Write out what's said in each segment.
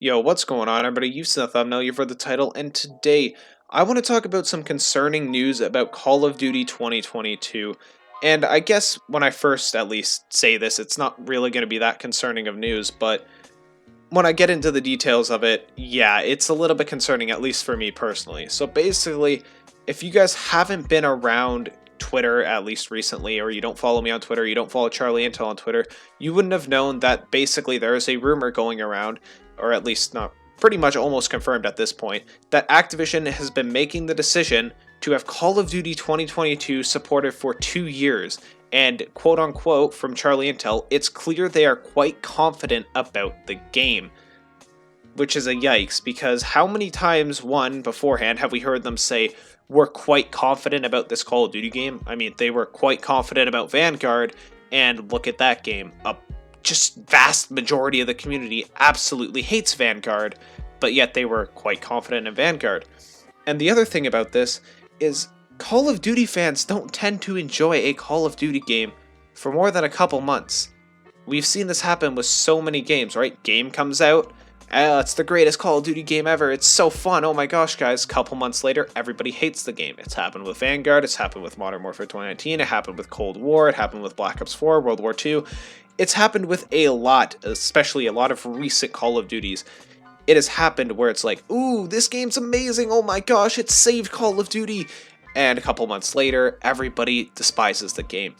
Yo, what's going on, everybody? You've seen the thumbnail, you've read the title, and today I want to talk about some concerning news about Call of Duty 2022. And I guess when I first at least say this, it's not really going to be that concerning of news, but when I get into the details of it, yeah, it's a little bit concerning, at least for me personally. So basically, if you guys haven't been around Twitter, at least recently, or you don't follow me on Twitter, you don't follow Charlie Intel on Twitter, you wouldn't have known that basically there is a rumor going around, or at least not pretty much almost confirmed at this point, that Activision has been making the decision to have Call of Duty 2022 supported for 2 years. And quote unquote, from Charlie Intel, it's clear they are quite confident about the game. Which is a yikes, because how many times, one, beforehand, have we heard them say, we're quite confident about this Call of Duty game? I mean, they were quite confident about Vanguard, and look at that game. A just vast majority of the community absolutely hates Vanguard, but yet they were quite confident in Vanguard. And the other thing about this is Call of Duty fans don't tend to enjoy a Call of Duty game for more than a couple months. We've seen this happen with so many games, right? Game comes out, it's the greatest Call of Duty game ever, it's so fun, oh my gosh guys, couple months later, everybody hates the game. It's happened with Vanguard, it's happened with Modern Warfare 2019, it happened with Cold War, it happened with Black Ops 4, World War II. It's happened with a lot, especially a lot of recent Call of Duties. It has happened where it's like, ooh, this game's amazing, oh my gosh, it saved Call of Duty. And a couple months later, everybody despises the game.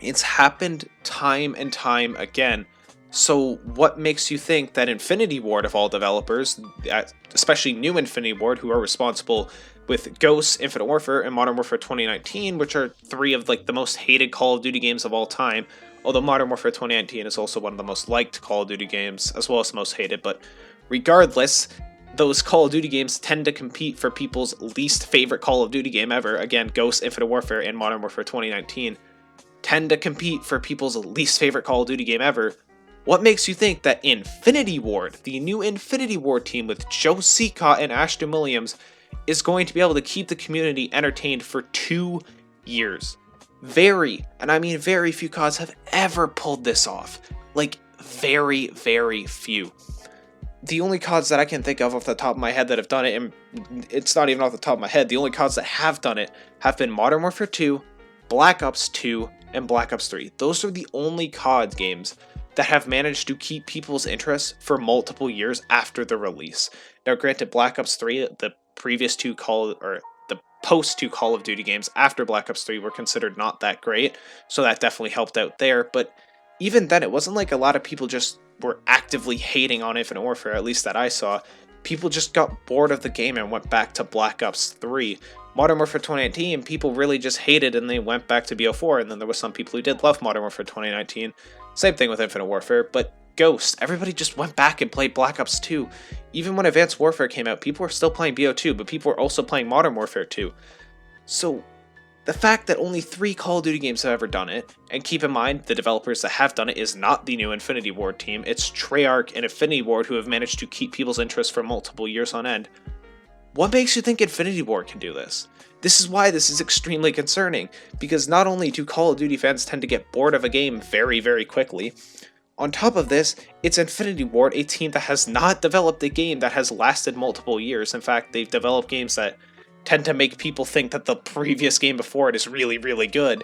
It's happened time and time again. So what makes you think that Infinity Ward, of all developers, especially new Infinity Ward, who are responsible with Ghosts, Infinite Warfare, and Modern Warfare 2019, which are three of like the most hated Call of Duty games of all time, although Modern Warfare 2019 is also one of the most liked Call of Duty games, as well as the most hated, but regardless, those Call of Duty games tend to compete for people's least favorite Call of Duty game ever. Again, Ghosts, Infinite Warfare, and Modern Warfare 2019 tend to compete for people's least favorite Call of Duty game ever. What makes you think that Infinity Ward, the new Infinity Ward team with Joe Seacott and Ashton Williams, is going to be able to keep the community entertained for 2 years? Very, and I mean very few CODs have ever pulled this off. Like, very, very few. The only CODs that I can think of off the top of my head that have done it, and it's not even off the top of my head, the only CODs that have done it have been Modern Warfare 2, Black Ops 2, and Black Ops 3. Those are the only COD games that have managed to keep people's interest for multiple years after the release. Now, granted, Black Ops 3, the previous two the post two Call of Duty games after Black Ops 3 were considered not that great, so that definitely helped out there, but even then, it wasn't like a lot of people just were actively hating on Infinite Warfare, at least that I saw. People just got bored of the game and went back to Black Ops 3. Modern Warfare 2019, people really just hated and they went back to BO4, and then there was some people who did love Modern Warfare 2019. Same thing with Infinite Warfare, but Ghost, everybody just went back and played Black Ops 2. Even when Advanced Warfare came out, people were still playing BO2, but people were also playing Modern Warfare 2. So, the fact that only 3 Call of Duty games have ever done it, and keep in mind, the developers that have done it is not the new Infinity Ward team, it's Treyarch and Infinity Ward who have managed to keep people's interest for multiple years on end. What makes you think Infinity Ward can do this? This is why this is extremely concerning, because not only do Call of Duty fans tend to get bored of a game very, very quickly, on top of this, it's Infinity Ward, a team that has not developed a game that has lasted multiple years. In fact, they've developed games that tend to make people think that the previous game before it is really, really good.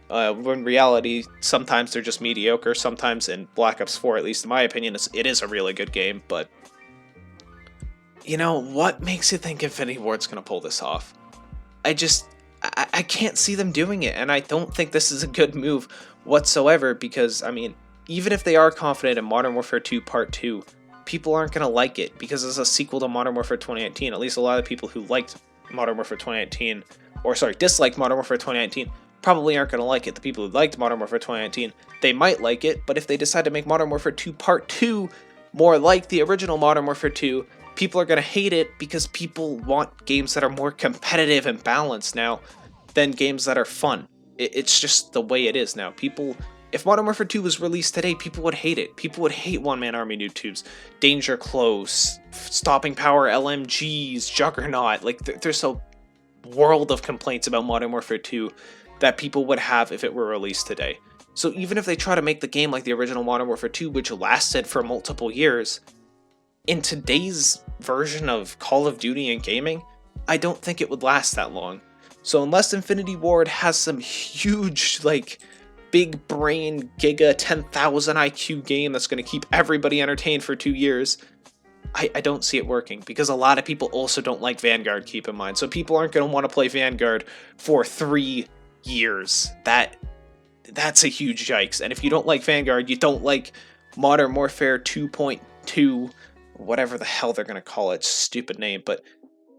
When in reality, sometimes they're just mediocre. Sometimes in Black Ops 4, at least in my opinion, it is a really good game. But, you know, what makes you think Infinity Ward's going to pull this off? I can't see them doing it. And I don't think this is a good move whatsoever. Because, I mean, even if they are confident in Modern Warfare 2 Part 2, people aren't going to like it. Because it's a sequel to Modern Warfare 2019. At least a lot of people who liked Modern Warfare 2019, disliked Modern Warfare 2019, probably aren't going to like it. The people who liked Modern Warfare 2019, they might like it, but if they decide to make Modern Warfare 2 Part 2 more like the original Modern Warfare 2, people are going to hate it because people want games that are more competitive and balanced now than games that are fun. It's just the way it is now. If Modern Warfare 2 was released today, people would hate it. People would hate one-man army noob tubes, Danger Close, Stopping Power LMGs, Juggernaut. Like, there's a world of complaints about Modern Warfare 2 that people would have if it were released today. So even if they try to make the game like the original Modern Warfare 2, which lasted for multiple years, in today's version of Call of Duty and gaming, I don't think it would last that long. So unless Infinity Ward has some huge, like, big brain giga 10,000 IQ game that's going to keep everybody entertained for 2 years, I don't see it working, because a lot of people also don't like Vanguard, keep in mind. So people aren't going to want to play Vanguard for 3 years. That's a huge yikes. And if you don't like Vanguard, you don't like Modern Warfare 2.2, whatever the hell they're going to call it, stupid name, but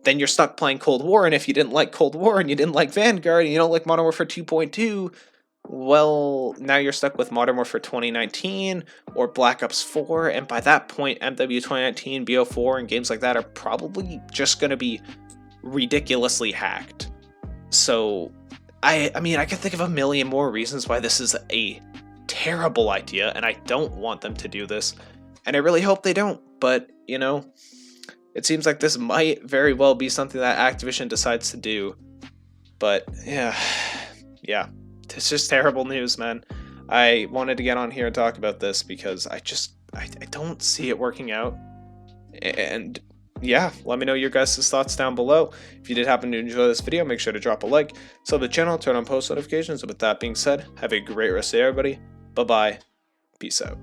then you're stuck playing Cold War, and if you didn't like Cold War and you didn't like Vanguard and you don't like Modern Warfare 2.2, well, now you're stuck with Modern Warfare 2019 or Black Ops 4, and by that point, MW 2019, BO4, and games like that are probably just going to be ridiculously hacked. So, I mean, I can think of a million more reasons why this is a terrible idea, and I don't want them to do this, and I really hope they don't, but, you know, it seems like this might very well be something that Activision decides to do, but, yeah, it's just terrible news, man. I wanted to get on here and talk about this because I don't see it working out, and yeah, let me know your guys' thoughts down below. If you did happen to enjoy this video, make sure to drop a like, sub the channel, turn on post notifications, and with that being said, have a great rest of the day, everybody. Bye-bye. Peace out.